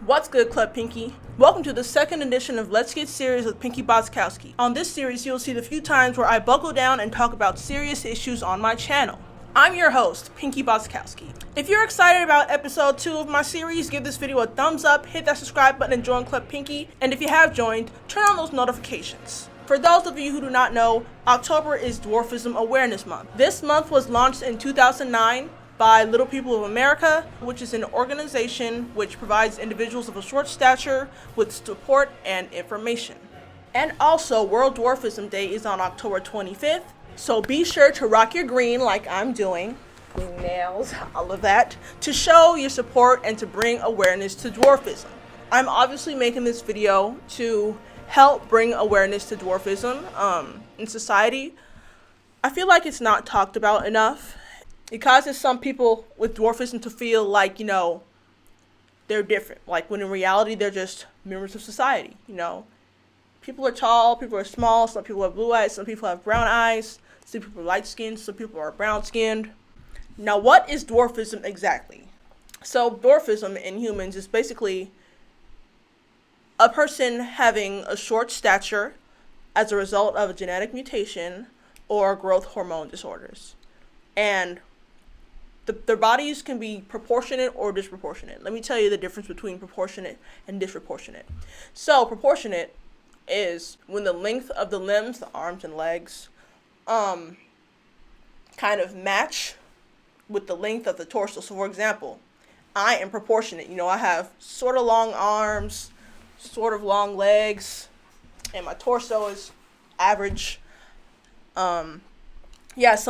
What's good, Club Pinky? Welcome to the second edition of Let's Get Serious with Pinky Botzcowski. On this series, you'll see the few times where I buckle down and talk about serious issues on my channel. I'm your host, Pinky Botzcowski. If you're excited about episode 2 of my series, give this video a thumbs up, hit that subscribe button, and join Club Pinky. And if you have joined, turn on those notifications. For those of you who do not know, October is Dwarfism Awareness Month. This month was launched in 2009 by Little People of America, which is an organization which provides individuals of a short stature with support and information. And also, World Dwarfism Day is on October 25th, so be sure to rock your green like I'm doing, green nails, all of that, to show your support and to bring awareness to dwarfism. I'm obviously making this video to help bring awareness to dwarfism in society. I feel like it's not talked about enough. It causes some people with dwarfism to feel like, they're different. Like, when in reality, they're just members of society, People are tall, people are small, some people have blue eyes, some people have brown eyes, some people are light-skinned, some people are brown-skinned. Now, what is dwarfism exactly? So, dwarfism in humans is basically a person having a short stature as a result of a genetic mutation or growth hormone disorders. And their bodies can be proportionate or disproportionate. Let me tell you the difference between proportionate and disproportionate. So proportionate is when the length of the limbs, the arms and legs, kind of match with the length of the torso. So for example, I am proportionate. I have sort of long arms, sort of long legs, and my torso is average. Some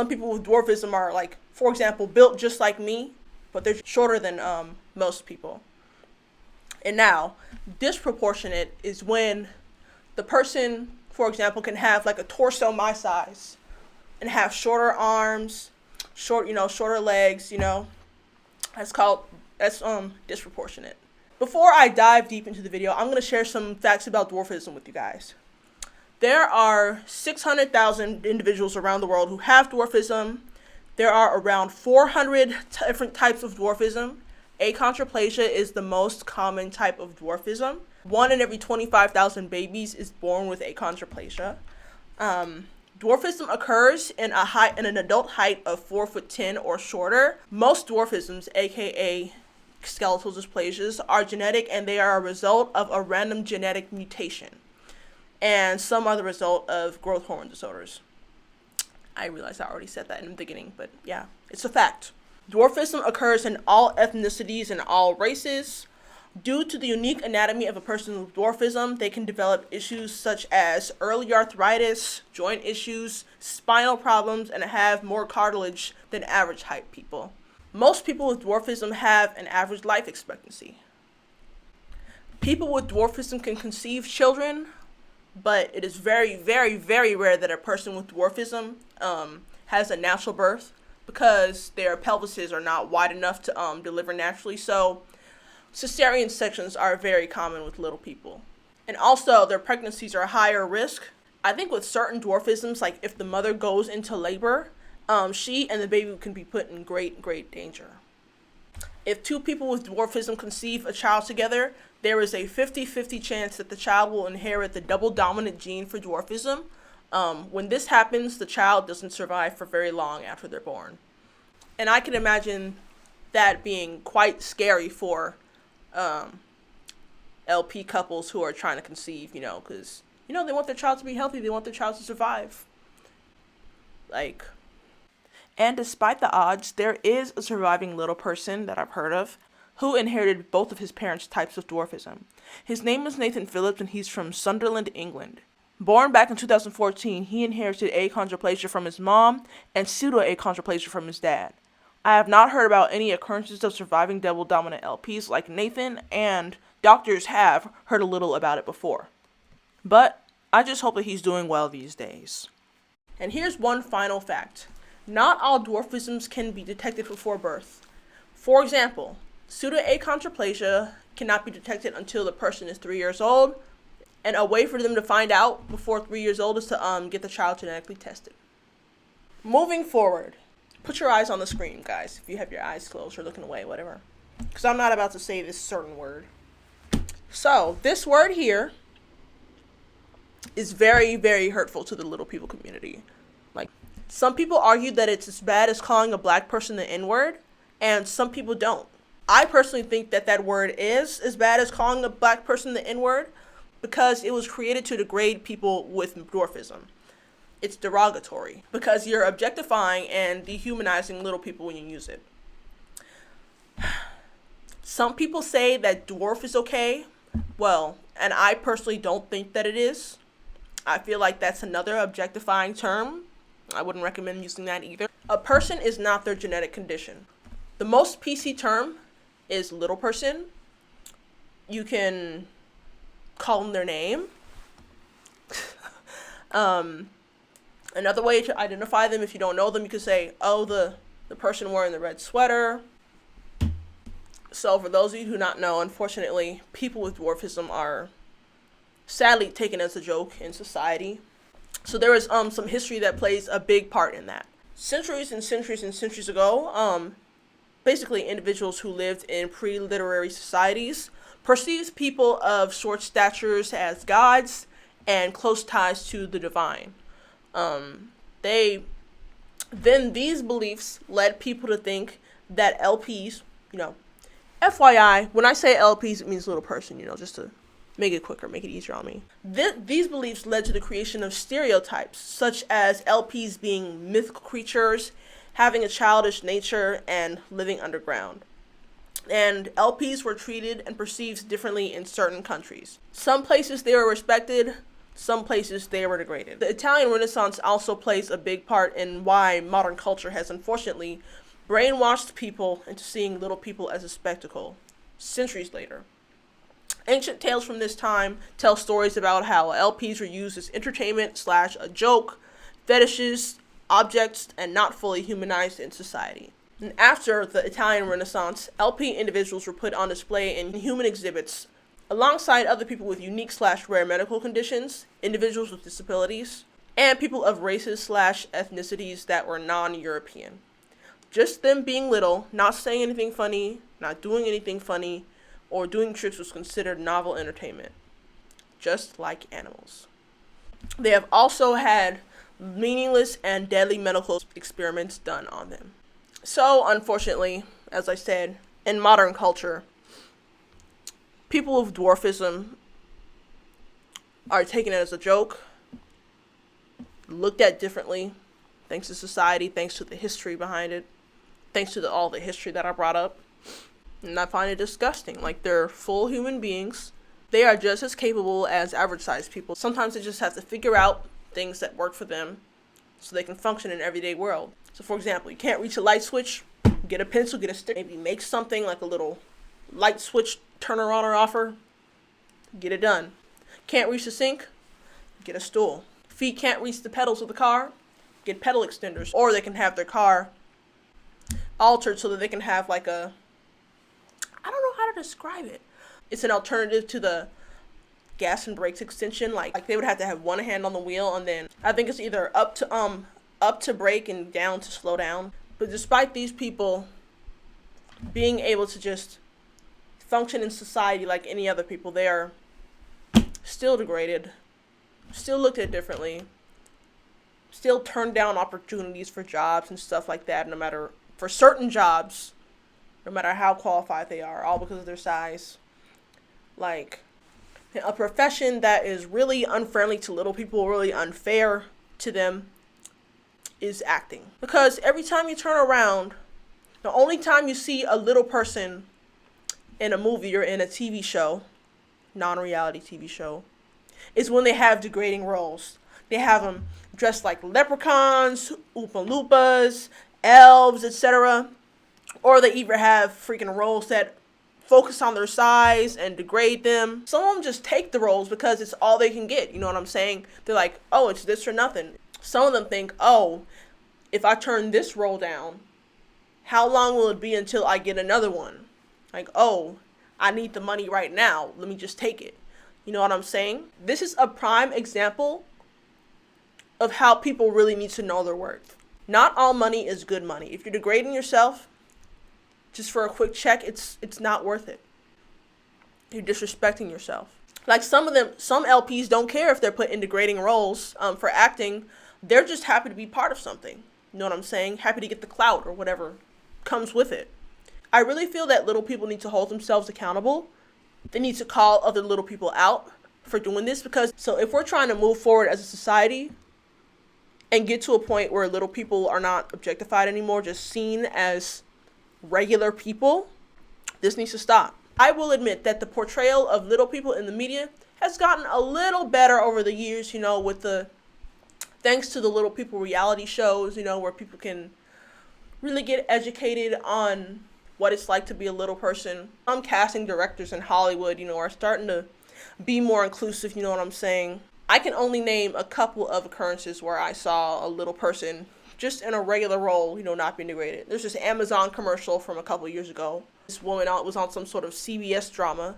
people with dwarfism are, like, for example, built just like me, but they're shorter than most people. And now, disproportionate is when the person, for example, can have like a torso my size and have shorter arms, shorter legs, that's disproportionate. Before I dive deep into the video, I'm going to share some facts about dwarfism with you guys. There are 600,000 individuals around the world who have dwarfism. There are around 400 different types of dwarfism. Achondroplasia is the most common type of dwarfism. 1 in every 25,000 babies is born with achondroplasia. Dwarfism occurs in an adult height of 4'10" or shorter. Most dwarfisms, aka skeletal dysplasias, are genetic, and they are a result of a random genetic mutation. And some are the result of growth hormone disorders. I realized I already said that in the beginning, but yeah, it's a fact. Dwarfism occurs in all ethnicities and all races. Due to the unique anatomy of a person with dwarfism, they can develop issues such as early arthritis, joint issues, spinal problems, and have more cartilage than average height people. Most people with dwarfism have an average life expectancy. People with dwarfism can conceive children, but it is very, very, very rare that a person with dwarfism has a natural birth because their pelvises are not wide enough to deliver naturally. So cesarean sections are very common with little people. And also, their pregnancies are higher risk. I think with certain dwarfisms, like if the mother goes into labor, she and the baby can be put in great, great danger. If 2 people with dwarfism conceive a child together, there is a 50-50 chance that the child will inherit the double dominant gene for dwarfism. When this happens, the child doesn't survive for very long after they're born. And I can imagine that being quite scary for LP couples who are trying to conceive, because, they want their child to be healthy, they want their child to survive. And despite the odds, there is a surviving little person that I've heard of who inherited both of his parents' types of dwarfism. His name is Nathan Phillips, and he's from Sunderland, England. Born back in 2014, he inherited achondroplasia from his mom and pseudoachondroplasia from his dad. I have not heard about any occurrences of surviving double dominant LPs like Nathan, and doctors have heard a little about it before. But I just hope that he's doing well these days. And here's one final fact. Not all dwarfisms can be detected before birth. For example, pseudoachondroplasia cannot be detected until the person is 3 years old, and a way for them to find out before 3 years old is to get the child genetically tested. Moving forward, put your eyes on the screen, guys, if you have your eyes closed or looking away, whatever. Because I'm not about to say this certain word. So this word here is very, very hurtful to the little people community. Like, some people argue that it's as bad as calling a black person the N-word, and some people don't. I personally think that that word is as bad as calling a black person the N-word because it was created to degrade people with dwarfism. It's derogatory because you're objectifying and dehumanizing little people when you use it. Some people say that dwarf is okay. Well, and I personally don't think that it is. I feel like that's another objectifying term. I wouldn't recommend using that either. A person is not their genetic condition. The most PC term is little person. You can call them their name. Another way to identify them, if you don't know them, you could say, oh, the person wearing the red sweater. So for those of you who do not know, unfortunately, people with dwarfism are sadly taken as a joke in society. So there is some history that plays a big part in that. Centuries and centuries and centuries ago, basically individuals who lived in pre-literary societies perceived people of short statures as gods and close ties to the divine. These beliefs led people to think that LPs, FYI, when I say LPs, it means little person, just to make it quicker, make it easier on me. These beliefs led to the creation of stereotypes, such as LPs being mythical creatures, having a childish nature, and living underground. And LPs were treated and perceived differently in certain countries. Some places they were respected, some places they were degraded. The Italian Renaissance also plays a big part in why modern culture has unfortunately brainwashed people into seeing little people as a spectacle centuries later. Ancient tales from this time tell stories about how LPs were used as entertainment / a joke, fetishes, objects, and not fully humanized in society. And after the Italian Renaissance, LP individuals were put on display in human exhibits alongside other people with unique / rare medical conditions, individuals with disabilities, and people of races / ethnicities that were non-European. Just them being little, not saying anything funny, not doing anything funny, or doing tricks was considered novel entertainment, just like animals. They have also had meaningless and deadly medical experiments done on them. So, unfortunately, as I said, in modern culture, people with dwarfism are taken as a joke, looked at differently, thanks to society, thanks to the history behind it, thanks to all the history that I brought up. And I find it disgusting. Like, they're full human beings. They are just as capable as average-sized people. Sometimes they just have to figure out things that work for them so they can function in an everyday world. So, for example, you can't reach a light switch, get a pencil, get a stick, maybe make something like a little light switch turner on or offer, get it done. Can't reach the sink, get a stool. Feet can't reach the pedals of the car, get pedal extenders. Or they can have their car altered so that they can have like a, I don't know how to describe it. It's an alternative to the gas and brakes extension. Like they would have to have one hand on the wheel, and then I think it's either up to brake and down to slow down. But despite these people being able to just function in society like any other people, they are still degraded, still looked at differently, still turned down opportunities for jobs and stuff like that, for certain jobs, no matter how qualified they are, all because of their size. Like, a profession that is really unfriendly to little people, really unfair to them, is acting. Because every time you turn around, the only time you see a little person in a movie or in a TV show, non-reality TV show, is when they have degrading roles. They have them dressed like leprechauns, Oompa Loompas, elves, etc. Or they either have freaking roles that focus on their size and degrade them. Some of them just take the roles because it's all they can get. You know what I'm saying? They're like, oh, it's this or nothing. Some of them think, oh, if I turn this role down, how long will it be until I get another one? Like, oh, I need the money right now. Let me just take it. You know what I'm saying? This is a prime example of how people really need to know their worth. Not all money is good money. If you're degrading yourself just for a quick check, it's not worth it. You're disrespecting yourself. Like some LPs don't care if they're put in degrading roles for acting. They're just happy to be part of something. You know what I'm saying? Happy to get the clout or whatever comes with it. I really feel that little people need to hold themselves accountable. They need to call other little people out for doing this, because so if we're trying to move forward as a society and get to a point where little people are not objectified anymore, just seen as regular people, this needs to stop. I will admit that the portrayal of little people in the media has gotten a little better over the years, thanks to the little people reality shows, where people can really get educated on what it's like to be a little person. Some casting directors in Hollywood, are starting to be more inclusive, you know what I'm saying? I can only name a couple of occurrences where I saw a little person just in a regular role, not being degraded. There's this Amazon commercial from a couple of years ago. This woman was on some sort of CBS drama.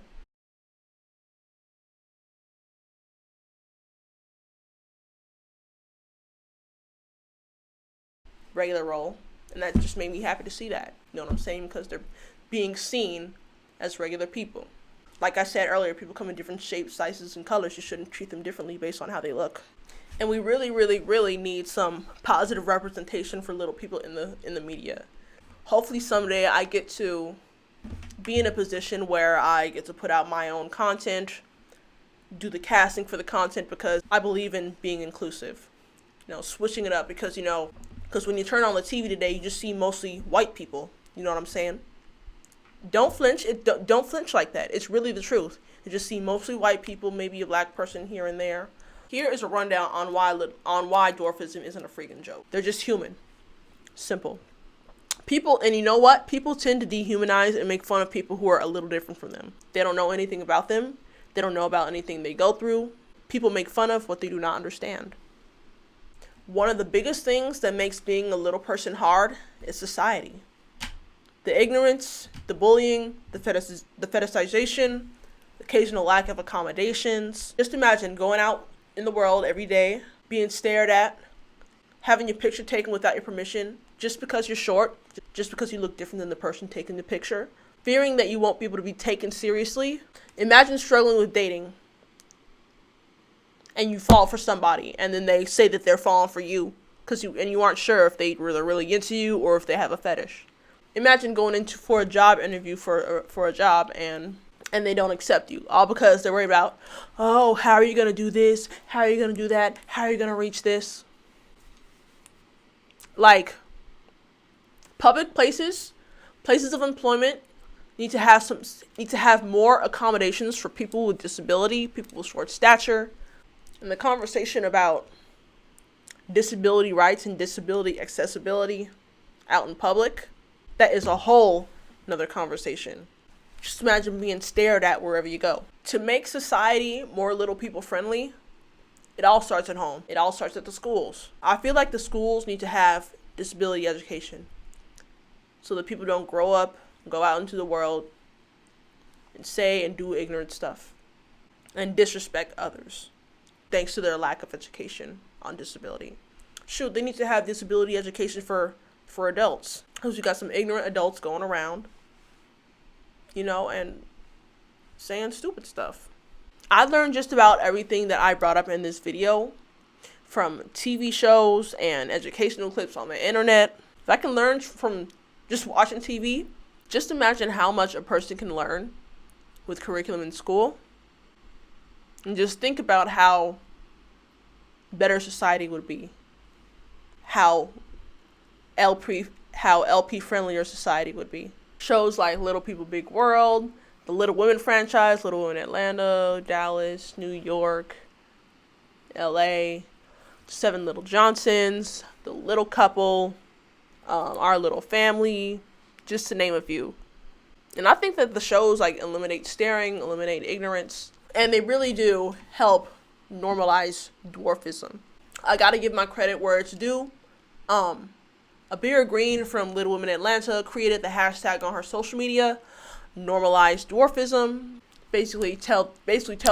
Regular role. And that just made me happy to see that. You know what I'm saying? Because they're being seen as regular people. Like I said earlier, people come in different shapes, sizes, and colors. You shouldn't treat them differently based on how they look. And we really, really, really need some positive representation for little people in the media. Hopefully someday I get to be in a position where I get to put out my own content, do the casting for the content, because I believe in being inclusive. Switching it up, because when you turn on the TV today, you just see mostly white people. You know what I'm saying? Don't flinch. Don't flinch like that. It's really the truth. You just see mostly white people, maybe a black person here and there. Here is a rundown on why dwarfism isn't a freaking joke. They're just human. Simple. People, and you know what? People tend to dehumanize and make fun of people who are a little different from them. They don't know anything about them. They don't know about anything they go through. People make fun of what they do not understand. One of the biggest things that makes being a little person hard is society. The ignorance, the bullying, the fetishization, the occasional lack of accommodations. Just imagine going out in the world every day, being stared at, having your picture taken without your permission, just because you're short, just because you look different than the person taking the picture, fearing that you won't be able to be taken seriously. Imagine struggling with dating, and you fall for somebody, and then they say that they're falling for you, and you aren't sure if they're really into you or if they have a fetish. Imagine going for a job interview for a job and they don't accept you, all because they're worried about, oh, how are you going to do this? How are you going to do that? How are you going to reach this? Like, public places of employment need to have more accommodations for people with disability, people with short stature. And the conversation about disability rights and disability accessibility out in public, that is a whole another conversation. Just imagine being stared at wherever you go. To make society more little people friendly, it all starts at home. It all starts at the schools. I feel like the schools need to have disability education so that people don't grow up, go out into the world, and say and do ignorant stuff and disrespect others thanks to their lack of education on disability. Shoot, they need to have disability education for adults, because you got some ignorant adults going around, and saying stupid stuff. I learned just about everything that I brought up in this video from TV shows and educational clips on the internet. If I can learn from just watching TV, just imagine how much a person can learn with curriculum in school. And just think about how better society would be. How LP friendlier society would be. Shows like Little People Big World, the Little Women franchise, Little Women Atlanta, Dallas, New York, LA, Seven Little Johnsons, The Little Couple, Our Little Family, just to name a few. And I think that the shows eliminate staring, eliminate ignorance, and they really do help normalize dwarfism. I gotta give my credit where it's due. Abira Green from Little Women Atlanta created the hashtag on her social media, normalize dwarfism. Basically tell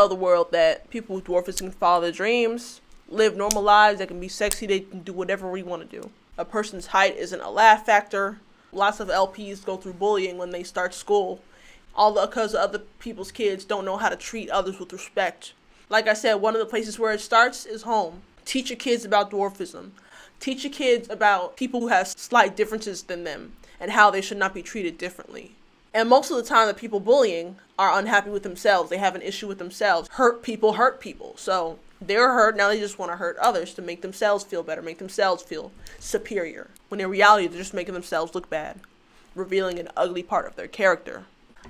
the world that people with dwarfism can follow their dreams, live normal lives, they can be sexy, they can do whatever we want to do. A person's height isn't a laugh factor. Lots of LPs go through bullying when they start school, All because other people's kids don't know how to treat others with respect. Like I said, one of the places where it starts is home. Teach your kids about dwarfism. Teach your kids about people who have slight differences than them and how they should not be treated differently. And most of the time, the people bullying are unhappy with themselves. They have an issue with themselves. Hurt people hurt people. So they're hurt, now they just want to hurt others to make themselves feel better, make themselves feel superior. When in reality, they're just making themselves look bad, revealing an ugly part of their character.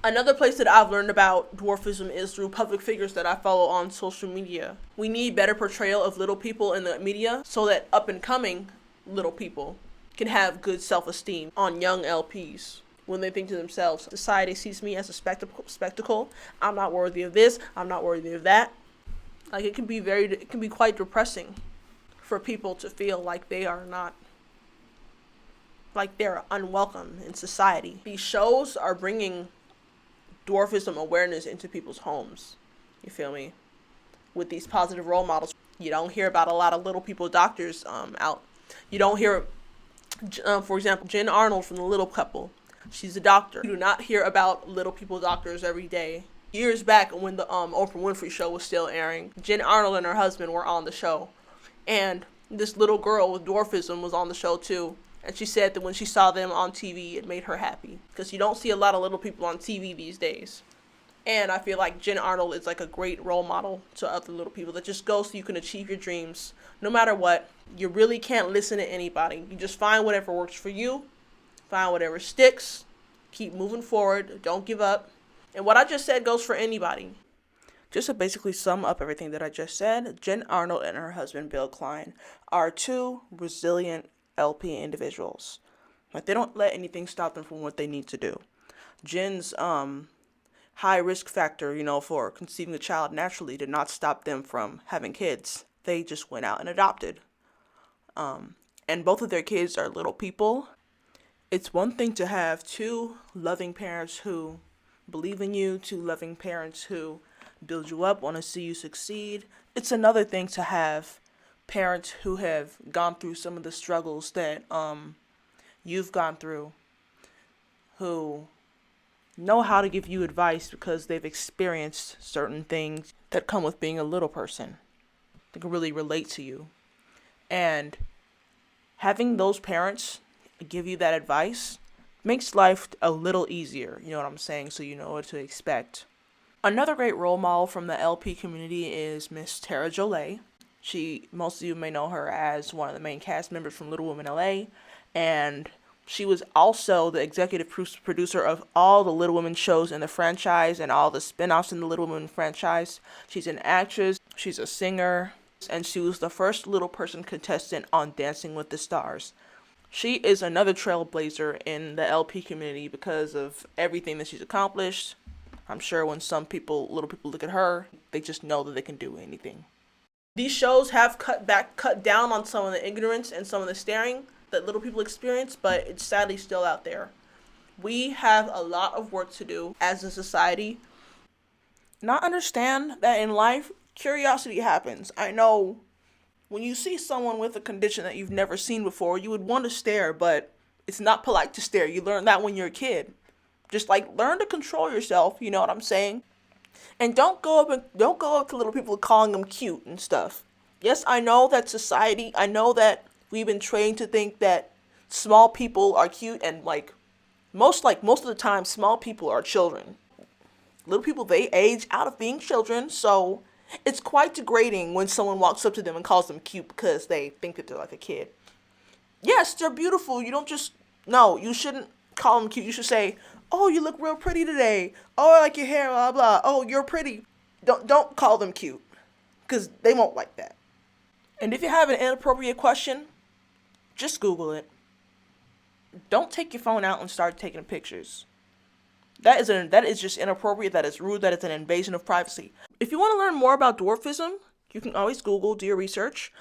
Another place that I've learned about dwarfism is through public figures that I follow on social media. We need better portrayal of little people in the media so that up and coming little people can have good self-esteem on young LPs. When they think to themselves, society sees me as a spectacle. I'm not worthy of this. I'm not worthy of that. Like it can be quite depressing for people to feel like they are not, like they're unwelcome in society. These shows are bringing dwarfism awareness into people's homes. You feel me? With these positive role models, you don't hear about a lot of little people doctors out. You don't hear, for example, Jen Arnold from The Little Couple. She's a doctor. You do not hear about little people doctors every day. Years back when the Oprah Winfrey show was still airing, Jen Arnold and her husband were on the show. And this little girl with dwarfism was on the show too. And she said that when she saw them on TV, it made her happy. Because you don't see a lot of little people on TV these days. And I feel like Jen Arnold is like a great role model to other little people that just go so you can achieve your dreams. No matter what, you really can't listen to anybody. You just find whatever works for you. Find whatever sticks. Keep moving forward. Don't give up. And what I just said goes for anybody. Just to basically sum up everything that I just said, Jen Arnold and her husband, Bill Klein, are two resilient LP individuals. Like, they don't let anything stop them from what they need to do. Jen's high risk factor, for conceiving a child naturally did not stop them from having kids. They just went out and adopted. And both of their kids are little people. It's one thing to have two loving parents who believe in you, two loving parents who build you up, want to see you succeed. It's another thing to have parents who have gone through some of the struggles that you've gone through, who know how to give you advice because they've experienced certain things that come with being a little person. They can really relate to you. And having those parents give you that advice makes life a little easier, you know what I'm saying, so you know what to expect. Another great role model from the LP community is Miss Tara Jolie. Most of you may know her as one of the main cast members from Little Women LA, and she was also the executive producer of all the Little Women shows in the franchise and all the spin-offs in the Little Women franchise. She's an actress, she's a singer, and she was the first little person contestant on Dancing with the Stars. She is another trailblazer in the LP community because of everything that she's accomplished. I'm sure when little people look at her, they just know that they can do anything. These shows have cut down on some of the ignorance and some of the staring that little people experience, but it's sadly still out there. We have a lot of work to do as a society. Not understand that in life, curiosity happens. I know when you see someone with a condition that you've never seen before, you would want to stare, but it's not polite to stare. You learn that when you're a kid. Just learn to control yourself, you know what I'm saying? And don't go up to little people calling them cute and stuff. Yes, I know that society, I know that we've been trained to think that small people are cute, and most of the time small people are children. Little people, they age out of being children, so it's quite degrading when someone walks up to them and calls them cute because they think that they're like a kid. Yes, they're beautiful. You shouldn't call them cute. You should say, "Oh, you look real pretty today. Oh, I like your hair, blah, blah. Oh, you're pretty." Don't call them cute because they won't like that. And if you have an inappropriate question, just Google it. Don't take your phone out and start taking pictures. That is just inappropriate. That is rude. That is an invasion of privacy. If you want to learn more about dwarfism, you can always Google, do your research.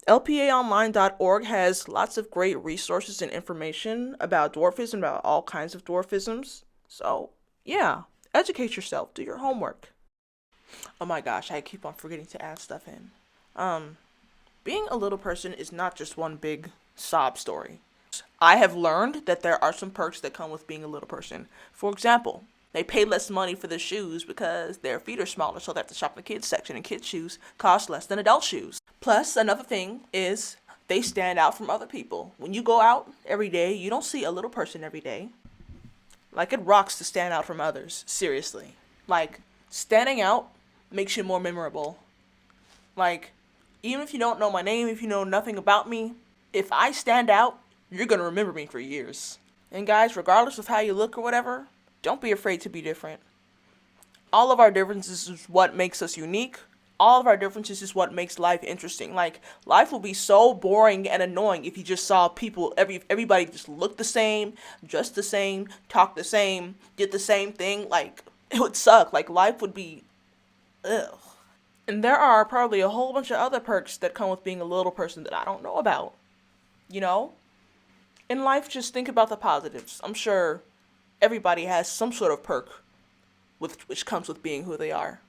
LPAonline.org has lots of great resources and information about dwarfism, about all kinds of dwarfisms. So, yeah, educate yourself. Do your homework. Oh my gosh, I keep on forgetting to add stuff in. Being a little person is not just one big sob story. I have learned that there are some perks that come with being a little person. For example, They pay less money for the shoes because their feet are smaller, so they have to shop in the kids section, and kids shoes cost less than adult shoes. Plus, another thing is they stand out from other people. When you go out every day, you don't see a little person every day. Like, it rocks to stand out from others, seriously. Like, standing out makes you more memorable. Like, even if you don't know my name, if you know nothing about me, if I stand out, you're gonna remember me for years. And guys, regardless of how you look or whatever, don't be afraid to be different. All of our differences is what makes us unique. All of our differences is what makes life interesting. Like, life would be so boring and annoying if you just saw people, everybody just look the same, dress the same, talk the same, did the same thing. Like, it would suck. Like, life would be, ugh. And there are probably a whole bunch of other perks that come with being a little person that I don't know about. You know? In life, just think about the positives. I'm sure everybody has some sort of perk which comes with being who they are.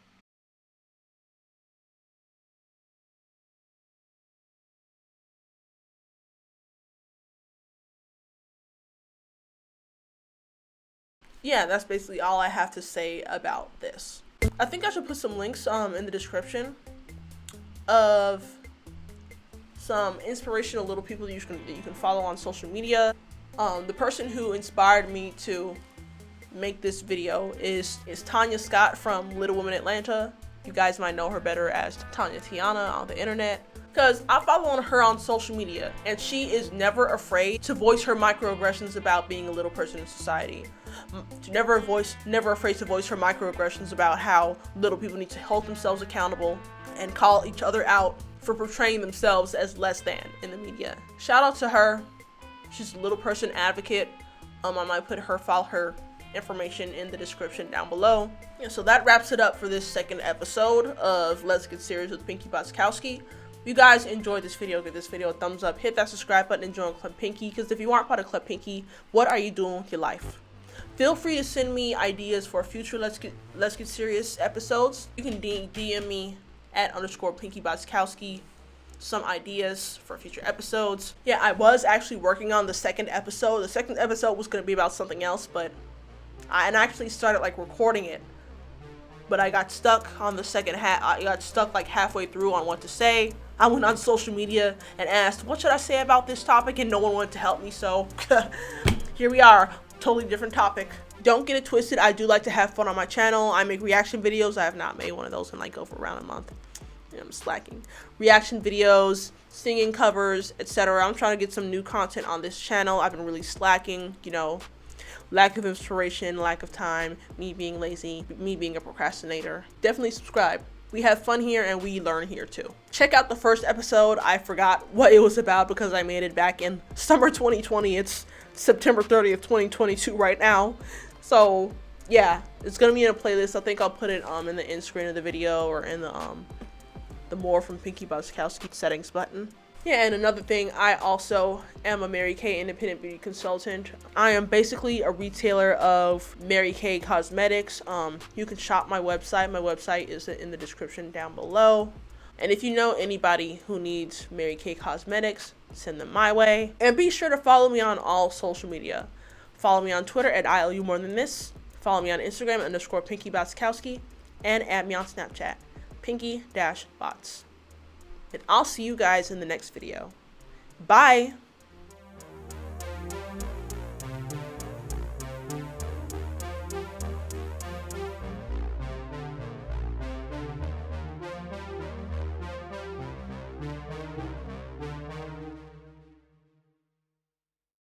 Yeah, that's basically all I have to say about this. I think I should put some links in the description of some inspirational little people that you can follow on social media. The person who inspired me to make this video is Tanya Scott from Little Women Atlanta. You guys might know her better as Tanya Tiana on the internet, because I follow her on social media, and she is never afraid to voice her microaggressions about being a little person in society. Never afraid to voice her microaggressions about how little people need to hold themselves accountable and call each other out for portraying themselves as less than in the media. Shout out to her. She's a little person advocate. I might put her information in the description down below. Yeah, so that wraps it up for this second episode of Let's Get Serious with Pinky Botzcowski. If you guys enjoyed this video, give this video a thumbs up, hit that subscribe button, and join Club Pinky, because if you aren't part of Club Pinky, what are you doing with your life? Feel free to send me ideas for future Let's Get Serious episodes. You can DM me at _Pinky Botzcowski some ideas for future episodes. Yeah, I was actually working on the second episode. The second episode was going to be about something else, but I actually started like recording it, but I got stuck on the second half. I got stuck like halfway through on what to say. I went on social media and asked, what should I say about this topic? And no one wanted to help me, so here we are, totally different topic. Don't get it twisted, I do like to have fun on my channel. I make reaction videos. I have not made one of those in like over around a month. I'm slacking. Reaction videos, singing covers, etc. I'm trying to get some new content on this channel. I've been really slacking, you know, lack of inspiration, lack of time, me being lazy, me being a procrastinator. Definitely subscribe. We have fun here and we learn here too. Check out the first episode. I forgot what it was about because I made it back in summer 2020. It's September 30th, 2022 right now. So yeah, it's gonna be in a playlist. I think I'll put it in the end screen of the video or in the more from Pinky Botzcowski settings button. Yeah, and another thing, I also am a Mary Kay independent beauty consultant. I am basically a retailer of Mary Kay cosmetics. You can shop my website. My website is in the description down below. And if you know anybody who needs Mary Kay cosmetics, send them my way. And be sure to follow me on all social media. Follow me on Twitter at ILUMoreThanThis. Follow me on Instagram at _Pinky Botzcowski. And add me on Snapchat, Pinky-Bots. And I'll see you guys in the next video. Bye!